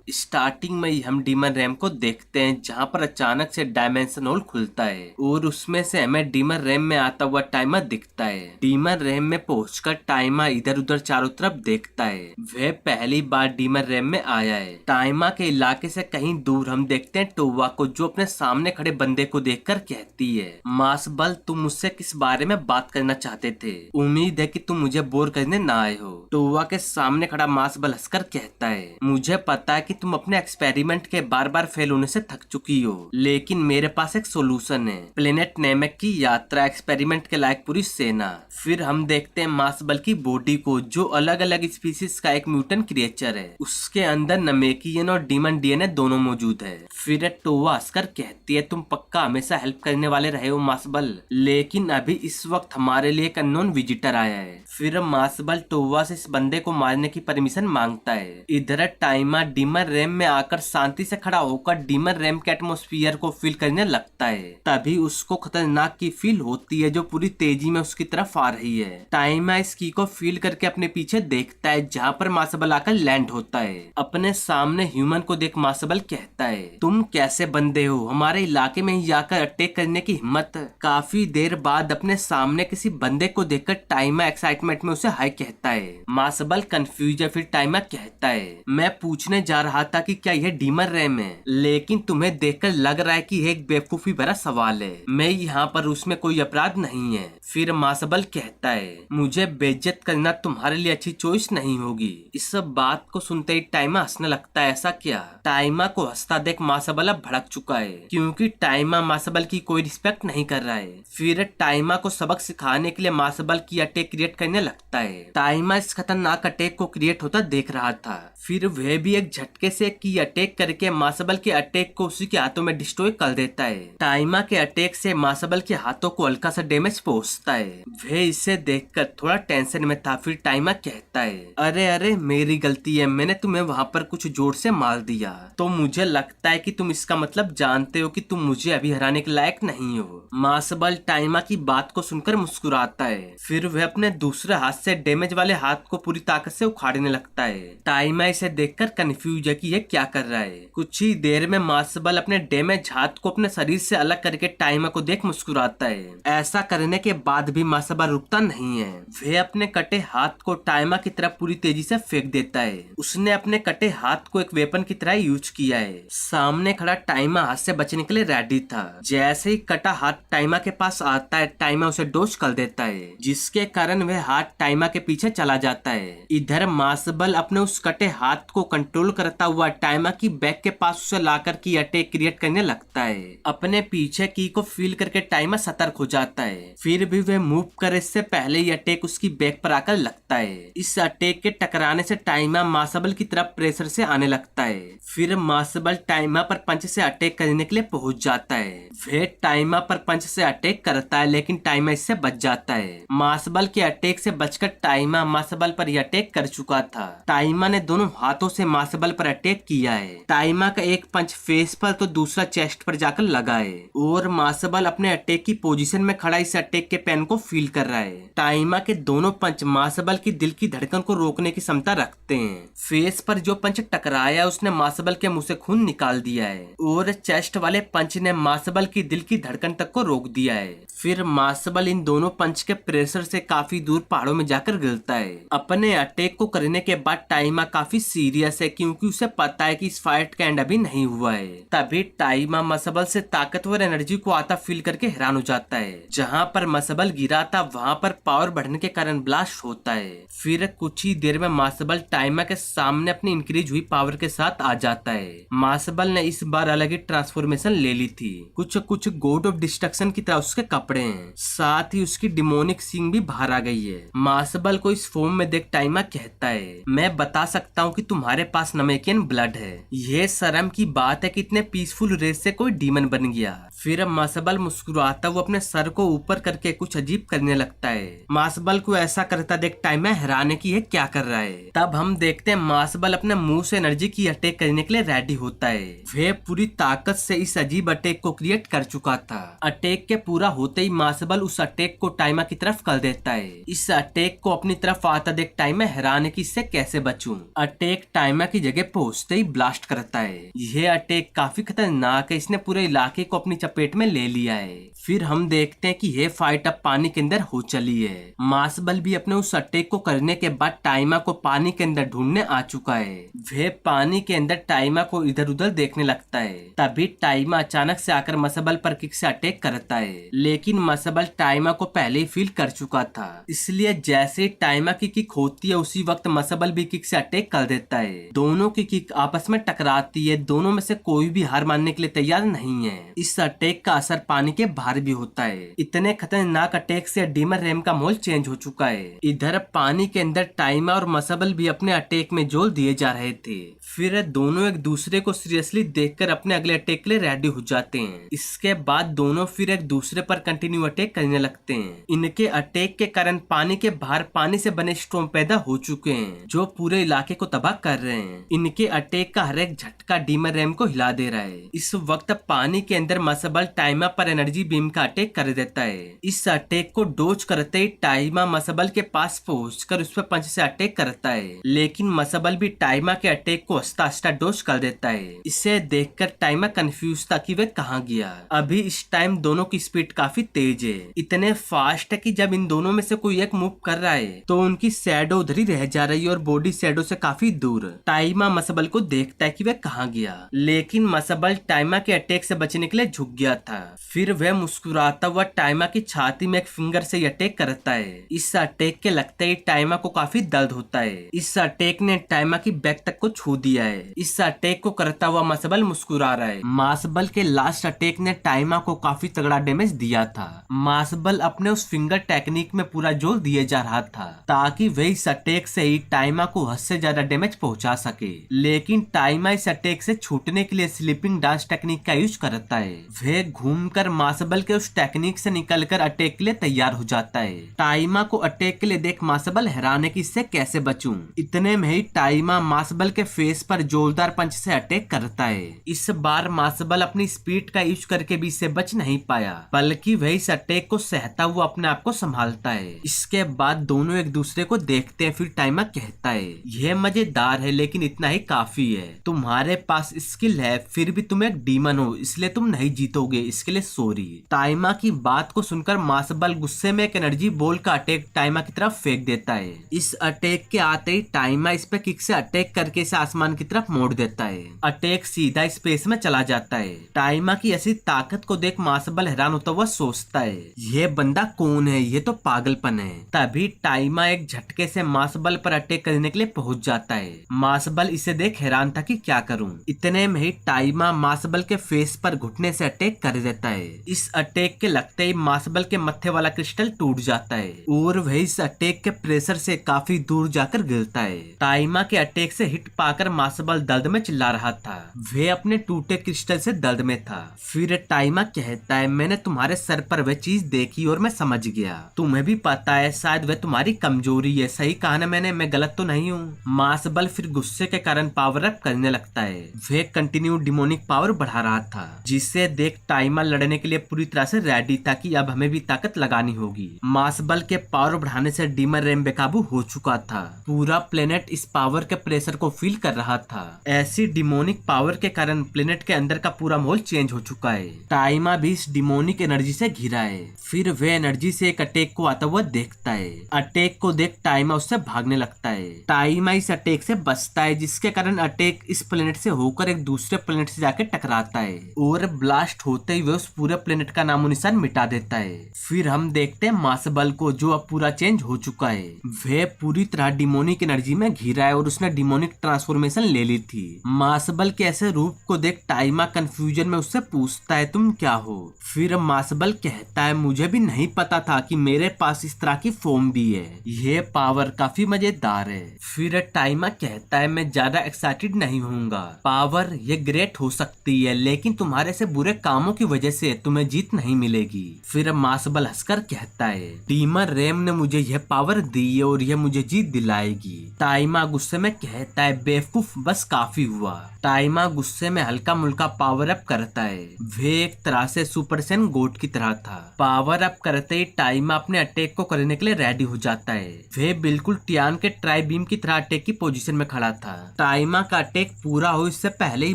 Starting में ही हम demon RAM को देखते हैं जहाँ पर अचानक से डायमेंशन होल खुलता है और उसमें से हमें डीमन रैम में आता हुआ टाइमर दिखता है। डीमन रैम में पहुंचकर टाइमर इधर उधर चारों तरफ देखता है। वह पहली बार डीमन रैम में आया है। टाइमा के इलाके से कहीं दूर हम देखते हैं टोवा को, जो अपने सामने खड़े बंदे को देखकर कहती है, मासबल तुम मुझसे किस बारे में बात करना चाहते थे? उम्मीद है कि तुम मुझे बोर करने ना आए हो। टोवा के सामने खड़ा मासबल हंसकर कहता है, मुझे पता है कि तुम अपने एक्सपेरिमेंट के बार बार फेल होने से थक चुकी हो, लेकिन मेरे पास एक सोल्यूशन है। प्लेनेट नेमेक की यात्रा, एक्सपेरिमेंट के लायक पूरी सेना। फिर हम देखते हैं मासबल की बॉडी को, जो अलग अलग स्पीसीज का एक म्यूटेंट क्रिएचर है। उसके अंदर नमेकियन और डीमन डीएनए दोनों मौजूद है। फिर टोवा हंसकर कहती है, तुम पक्का हमेशा हेल्प करने वाले रहे हो मासबल, लेकिन अभी इस वक्त हमारे लिए एक अननोन विजिटर आया है। फिर मासबल टोवा से इस बंदे को मारने की परमिशन मांगता है। इधर टाइमा डीमन रैम में आकर शांति से खड़ा होकर डीमन रैम के एटमॉस्फेयर को फील करने लगता है। तभी उसको खतरनाक की फील होती है जो पूरी तेजी में उसकी तरफ आ रही है। टाइमा इस की को फील करके अपने पीछे देखता है, जहाँ पर मासबल आकर लैंड होता है। अपने सामने ह्यूमन को देख मासबल कहता है, तुम कैसे बंदे हो, हमारे इलाके में ही आकर अटैक करने की हिम्मत? काफी देर बाद अपने सामने किसी बंदे को देखकर टाइमा एक्साइटमेंट में उसे हाय कहता है। मासबल कंफ्यूज है। फिर टाइमा कहता है, मैं पूछने जा रहा था कि क्या यह डीमन रैम है, लेकिन तुम्हें देखकर लग रहा है कि यह एक बेवकूफी भरा सवाल है। मैं यहाँ पर उसमें कोई अपराध नहीं है। फिर मासबल कहता है, मुझे बेइज्जत करना तुम्हारे लिए अच्छी चॉइस नहीं होगी। इस सब बात को सुनते ही टाइमा हंसने लगता है। ऐसा क्या? टाइमा को हंसता देख मासबल अब भड़क चुका है, क्योंकि टाइमा मासबल की कोई रिस्पेक्ट नहीं कर रहा है। फिर टाइमा को सबक सिखाने के लिए मासबल की अटैक क्रिएट करने लगता है। टाइमा इस खतरनाक अटैक को क्रिएट होता देख रहा था। फिर वह भी एक झटके से की अटैक करके मासबल के अटैक को उसी के हाथों में डिस्ट्रॉय कर देता है। टाइमा के अटैक से मासबल के हाथों को हल्का सा डैमेज पहुंचता है। वह इसे देखकर थोड़ा टेंशन में था। फिर टाइमा कहता है, अरे अरे मेरी गलती है, मैंने तुम्हें वहाँ पर कुछ जोर से मार दिया। तो मुझे लगता है कि तुम इसका मतलब जानते हो कि तुम मुझे अभी हराने के लायक नहीं हो। मासबल टाइमा की बात को सुनकर मुस्कुराता है। फिर वह अपने दूसरे हाथ से डैमेज वाले हाथ को पूरी ताकत से उखाड़ने लगता है। टाइमा इसे देखकर कंफ्यूज है कि यह क्या कर रहा है। कुछ ही देर में मासबल अपने डैमेज हाथ को अपने शरीर से अलग करके टाइमा को देख मुस्कुराता है। ऐसा करने के बाद भी मासबल रुकता नहीं है। वह अपने कटे हाथ को टाइमा की तरफ पूरी तेजी से फेंक देता है। उसने अपने कटे हाथ को एक वेपन की तरह यूज किया है। सामने खड़ा टाइमा हाथ से बचने के लिए रेडी था। जैसे ही कटा हाथ टाइमा के पास आता है, टाइमा उसे डोज कर देता है, जिसके कारण वह हाथ टाइमा के पीछे चला जाता है। इधर मासबल अपने उस कटे हाथ को कंट्रोल करता हुआ टाइमा की बैक के पास उसे लाकर की अटैक क्रिएट करने लगता है। अपने पीछे की को फील करके टाइमा सतर्क हो जाता है। फिर भी वह मूव करे इससे पहले ही अटैक उसकी बैक पर आकर लगता है। इस अटैक के टकराने से टाइमा मासबल की तरफ प्रेशर से आने लगता है। फिर मासबल टाइमा पर पंच से अटैक करने के लिए पहुंच जाता है। वह टाइमा पर पंच से अटैक करता है, लेकिन टाइमा इससे बच जाता है। मासबल के अटैक से बचकर टाइमा मासबल पर ही अटैक कर चुका था। टाइमा ने दोनों हाथों से मासबल पर अटैक किया है। टाइमा का एक पंच फेस पर तो दूसरा चेस्ट पर जाकर लगा है और मासबल अपने अटैक की पोजीशन में खड़ा इस अटैक के पेन को फील कर रहा है। टाइमा के दोनों पंच मासबल की दिल की धड़कन को रोकने की क्षमता रखते हैं। फेस पर जो पंच टकराया उसने मासबल के मुंह से खून निकाल दिया है और चेस्ट वाले पंच ने मासबल की दिल की धड़कन तक को रोक दिया है। फिर मासबल इन दोनों पंच के प्रेशर से काफी दूर पहाड़ों में जाकर गिरता है। अपने अटैक को करने के बाद टाइमा काफी सीरियस है, क्योंकि उसे पता है कि इस फाइट का एंड अभी नहीं हुआ है। तभी टाइमा मासबल से ताकतवर एनर्जी को आता फील करके हैरान हो जाता है। जहाँ पर मासबल गिरा था वहाँ पर पावर बढ़ने के कारण ब्लास्ट होता है। फिर कुछ ही देर में मासबल टाइमा के सामने अपनी इंक्रीज हुई पावर के साथ आ जाता है। मासबल ने इस बार अलग ही ट्रांसफॉर्मेशन ले ली थी। कुछ गॉड ऑफ डिस्ट्रक्शन की तरह उसके कपड़े हैं, साथ ही उसकी डिमोनिक सिंग भी बाहर आ गई है। मासबल को इस फॉर्म में देख टाइमा कहता है, मैं बता सकता हूँ कि तुम्हारे पास नमेकियन ब्लड है। यह शर्म की बात है कि इतने पीसफुल रेस से कोई डीमन बन गया। फिर मासबल मुस्कुराता हुआ अपने सर को ऊपर करके कुछ अजीब करने लगता है। मासबल को ऐसा करता देख टाइमा हैरान है कि ये क्या कर रहा है। तब हम देखते हैं मासबल अपने मुंह से एनर्जी की अटैक करने के लिए रेडी होता है। वह पूरी ताकत से इस अजीब अटैक को क्रिएट कर चुका था। अटैक के पूरा होते ही मासबल उस अटैक को टाइमा की तरफ कर देता है। इस इस अटैक को अपनी तरफ आता देख टाइमा हैरान है कि इससे कैसे बचूं। अटैक टाइमा की जगह पहुंचते ही ब्लास्ट करता है। यह अटैक काफी खतरनाक है, इसने पूरे इलाके को अपनी चपेट में ले लिया है। फिर हम देखते हैं कि यह फाइट अब पानी के अंदर हो चली है। मार्सबल भी अपने उस अटैक को करने के बाद टाइमा को पानी के अंदर ढूंढने आ चुका है। वह पानी के अंदर टाइमा को इधर उधर देखने लगता है। तभी टाइमा अचानक से आकर मसबल पर किक से अटैक करता है, लेकिन मसबल टाइमा को पहले ही फील कर चुका था, इसलिए जैसे ही टाइमा की किक होती है उसी वक्त मसबल भी किक से अटैक कर देता है। दोनों की किक आपस में टकराती है। दोनों में से कोई भी हार मानने के लिए तैयार नहीं है। इस अटैक का असर पानी के बाहर भी होता है। इतने खतरनाक अटैक से डीमन रैम का माहौल चेंज हो चुका है। इधर पानी के अंदर टाइमा और मसबल भी अपने अटैक में जोल दिए जा रहे थे। फिर दोनों एक दूसरे को सीरियसली देखकर अपने अगले अटैक के लिए रेडी हो जाते हैं। इसके बाद दोनों फिर एक दूसरे पर कंटिन्यू अटैक करने लगते हैं। इनके अटैक के कारण पानी के बाहर पानी से बने स्टॉर्म पैदा हो चुके हैं, जो पूरे इलाके को तबाह कर रहे हैं। इनके अटैक का हर एक झटका डीमन रैम को हिला दे रहा है। इस वक्त पानी के अंदर मसबल टाइमा पर एनर्जी बीम का अटैक कर देता है। इस अटैक को डोज करते ही टाइमा मसबल के पास पहुंचकर उस पर पंच से अटैक करता है, लेकिन मसबल भी टाइमा के अटैक को आस्ता आस्ता डोज कर देता है। इसे देखकर टाइमा कंफ्यूज था कि वह कहाँ गया। अभी इस टाइम दोनों की स्पीड काफी तेज है, इतने फास्ट है कि जब इन दोनों में से कोई एक मूव कर रहा है तो उनकी शैडो उधर ही रह जा रही है और बॉडी शैडो से काफी दूर। टाइमा मसबल को देखता है कि वह कहाँ गया, लेकिन मसबल टाइमा के अटैक से बचने के लिए झुक गया था। फिर वह मुस्कुराता हुआ टाइमा की छाती में एक फिंगर से अटैक करता है। इस अटैक के लगते ही टाइमा को काफी दर्द होता है। इस अटैक ने टाइमा की बैक तक को छू दिया है। इस अटैक को करता हुआ मसबल मुस्कुरा रहा है। मासबल के लास्ट अटैक ने टाइमा को काफी तगड़ा डैमेज दिया था। मासबल अपने उस फिंगर टेक्निक में पूरा जोर दिए जा रहा था ताकि वह इस अटैक से ही टाइमा को हद से ज्यादा डैमेज पहुंचा सके, लेकिन टाइमा इस अटैक से छूटने के लिए स्लीपिंग डांस टेक्निक का यूज करता है। वह घूमकर मासबल के उस टेक्निक से निकलकर अटैक के लिए तैयार हो जाता है। टाइमा को अटैक के लिए देख मासबल हैरान है कि इससे कैसे बचूं। इतने में ही टाइमा मासबल के फेस पर जोरदार पंच से अटैक करता है। इस बार मासबल अपनी स्पीड का यूज करके भी इससे बच नहीं पाया, बल्कि वह इस अटैक को सहता हुआ अपने आप को संभालता है। इसके बाद दोनों एक दूसरे को देखते हैं। फिर टाइमा कहता है, यह मजेदार है लेकिन इतना ही काफी है। तुम्हारे पास स्किल है, फिर भी तुम एक डीमन हो, इसलिए तुम नहीं जीतोगे, इसके लिए सॉरी। टाइमा की बात को सुनकर मासबल गुस्से में एक एनर्जी बॉल का अटैक टाइमा की तरफ फेंक देता है। इस अटैक के आते ही टाइमा इस पे किक से अटैक करके इसे आसमान की तरफ मोड़ देता है। अटैक सीधा स्पेस में चला जाता है। टाइमा की ऐसी ताकत को देख मासबल हैरान होता हुआ सोचता है, यह बंदा कौन है, ये तो पागलपन है। तभी टाइमा एक झटके से मासबल पर अटैक करने के लिए पहुंच जाता है। मासबल इसे देख हैरान था कि क्या करूं। इतने में ही टाइमा मासबल के फेस पर घुटने से अटैक कर देता है। इस अटैक के लगते ही मासबल के मत्थे वाला क्रिस्टल टूट जाता है और वह इस अटैक के प्रेशर से काफी दूर जाकर गिरता है। टाइमा के अटैक से हिट पाकर मासबल दर्द में चिल्ला रहा था। वह अपने टूटे क्रिस्टल से दर्द में था। फिर टाइमा कहता है, मैंने तुम्हारे सर पर वह चीज देखी और मैं समझ गया। तुम्हें भी पता है शायद वह तुम्हारी कमजोरी है। सही कहा ना मैंने, मैं गलत तो नहीं हूँ। मासबल फिर गुस्से के कारण पावर अप करने लगता है। वह कंटिन्यू डिमोनिक पावर बढ़ा रहा था, जिसे देख टाइमा लड़ने के लिए पूरी तरह से रेडी था कि अब हमें भी ताकत लगानी होगी। मासबल के पावर बढ़ाने से डीमन रैम बेकाबू हो चुका था। पूरा प्लेनेट इस पावर के प्रेशर को फील कर रहा था। ऐसी डिमोनिक पावर के कारण प्लेनेट के अंदर का पूरा माहौल चेंज हो चुका है। टाइमा भी इस डिमोनिक एनर्जी से घिरा है। फिर वह एनर्जी से एक अटैक को आता हुआ देखता है। अटैक को देख टाइमा उससे भागने लगता है। टाइमा इस अटैक से बचता है, जिसके कारण अटैक इस प्लेनेट से होकर एक दूसरे प्लेनेट से जाकर टकराता है और ब्लास्ट होते ही वह उस पूरे प्लेनेट का नामो निशान मिटा देता है। फिर हम देखते हैं मासबल को, जो अब पूरा चेंज हो चुका है। वह पूरी तरह डिमोनिक एनर्जी में घिरा है और उसने डिमोनिक ट्रांसफॉर्मेशन ले ली थी। मासबल के ऐसे रूप को देख टाइमा कंफ्यूजन में उससे पूछता है, तुम क्या हो? फिर मासबल कहता है, मुझे भी नहीं पता था कि मेरे पास इस तरह की फॉर्म भी है। यह पावर काफी मजेदार है। फिर टाइमा कहता है, मैं ज्यादा एक्साइटेड नहीं होऊंगा। पावर ये ग्रेट हो सकती है, लेकिन तुम्हारे से बुरे कामों की वजह से तुम्हें जीत नहीं मिलेगी। फिर मासबल हंसकर कहता है, डीमन रैम ने मुझे यह पावर दी है और यह मुझे जीत दिलाएगी। टाइमा गुस्से में कहता है, बेवकूफ, बस काफी हुआ। टाइमा गुस्से में हल्का मुल्का पावर अप करता है। वे एक तरह से सुपर सैन गोट की तरह था। पावर अप करते ही टाइमा अपने अटैक को करने करने के लिए रेडी हो जाता है। वह बिल्कुल टियान के ट्राई बीम की तरह अटैक की पोजीशन में खड़ा था। टाइमा का अटैक पूरा हो इससे पहले ही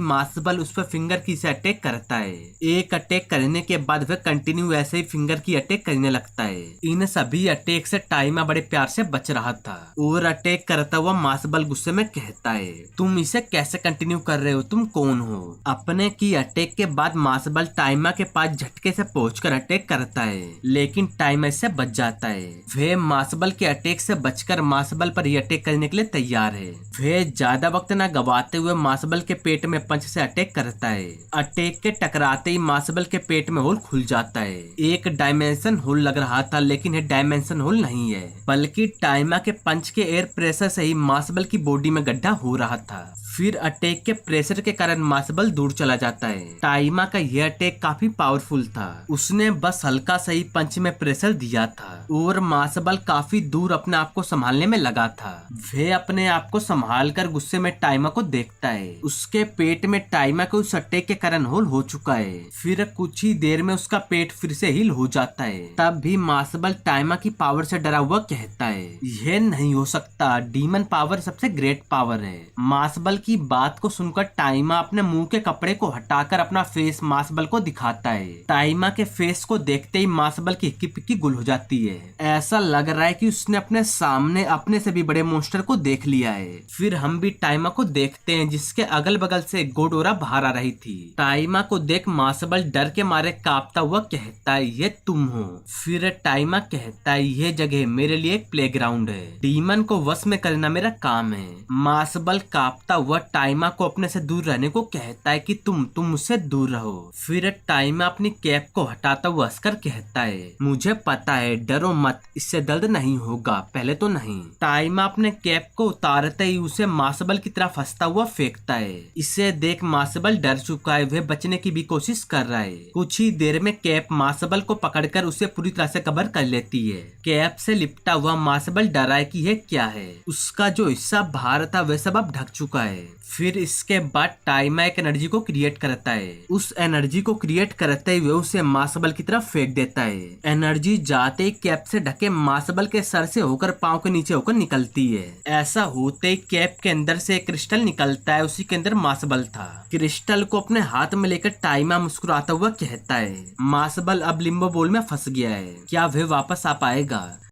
मार्सबल उस पर फिंगर की से अटैक करता है। एक अटैक करने के बाद वह कंटिन्यू ऐसे ही फिंगर की अटैक करने लगता है। इन सभी अटैक से टाइमा बड़े प्यार से बच रहा था और अटैक करता हुआ मार्सबल गुस्से में कहता है, तुम इसे कैसे कंटिन्यू कर रहे हो, तुम कौन हो। अपने की अटैक के बाद मार्सबल टाइमा के पास झटके से पहुंचकर अटैक करता है, लेकिन टाइमा इससे बच जाता है। वह मार्सबल के अटैक से बचकर मार्सबल पर ही अटैक करने के लिए तैयार है। वह ज्यादा वक्त न गवाते हुए मार्सबल के पेट में पंच से अटैक करता है। अटैक के टकराते ही मार्सबल के पेट में होल खुल जाता है। एक डायमेंशन होल लग रहा था, लेकिन यह डायमेंशन होल नहीं है, बल्कि टाइमा के पंच के एयर प्रेशर से ही मार्सबल की बॉडी में गड्ढा हो रहा था। फिर अटैक के प्रेशर के कारण मार्सबल दूर चला जाता है। टाइमा का यह अटैक काफी पावरफुल था, उसने बस हल्का सही पंच में प्रेशर दिया था और मार्सबल काफी दूर अपने आप को संभालने में लगा था। वह अपने आप को संभाल कर गुस्से में टाइमा को देखता है। उसके पेट में टाइमा के उस अटैक के कारण होल हो चुका है। फिर कुछ ही देर में उसका पेट फिर से हील हो जाता है। तब भी मार्सबल टाइमा की पावर से डरा हुआ कहता है, यह नहीं हो सकता, डीमन पावर सबसे ग्रेट पावर है। मार्सबल की बात को सुनकर टाइमा अपने मुंह के कपड़े को हटाकर अपना फेस मार्सबल को दिखाता है। टाइमा के फेस को देखते ही मार्सबल की हिक्की पिक्की गुल हो जाती है। ऐसा लग रहा है कि उसने अपने सामने अपने से भी बड़े मॉन्स्टर को देख लिया है। फिर हम भी टाइमा को देखते हैं, जिसके अगल बगल से गोडोरा बाहर आ रही थी। टाइमा को देख मार्सबल डर के मारे कांपता हुआ कहता है, ये तुम हो। फिर टाइमा कहता है, यह जगह मेरे लिए एक प्लेग्राउंड है, डीमन को वश में करना मेरा काम है। मार्सबल कांपता हुआ टाइमा को अपने से दूर रहने को कहता है कि तुम मुझसे दूर रहो। फिर टाइमा अपनी कैप को हटाता हुआ हंसकर कहता है, मुझे पता है, डरो मत, इससे दर्द नहीं होगा, पहले तो नहीं। टाइमा अपने कैप को उतारते ही उसे मार्सबल की तरफ हंसता हुआ फेंकता है। इसे देख मार्सबल डर चुका है, वह बचने की भी कोशिश कर रहा है। कुछ ही देर में कैप मार्सबल को पकड़कर उसे पूरी तरह से कवर कर लेती है। कैप से लिपटा हुआ मार्सबल डरा है कि यह क्या है। उसका जो हिस्सा बाहर था वह सब अब ढक चुका है। फिर इसके बाद टाइमा एक एनर्जी को क्रिएट करता है। उस एनर्जी को क्रिएट करते हुए उसे मार्सबल की तरफ फेंक देता है। एनर्जी जाते ही कैप से ढके मार्सबल के सर से होकर पांव के नीचे होकर निकलती है। ऐसा होते ही कैप के अंदर से एक क्रिस्टल निकलता है, उसी के अंदर मार्सबल था। क्रिस्टल को अपने हाथ में लेकर टाइमा मुस्कुराता हुआ कहता है, मार्सबल अब लिम्बो बोल में फंस गया है, क्या वह वापस आ पाएगा।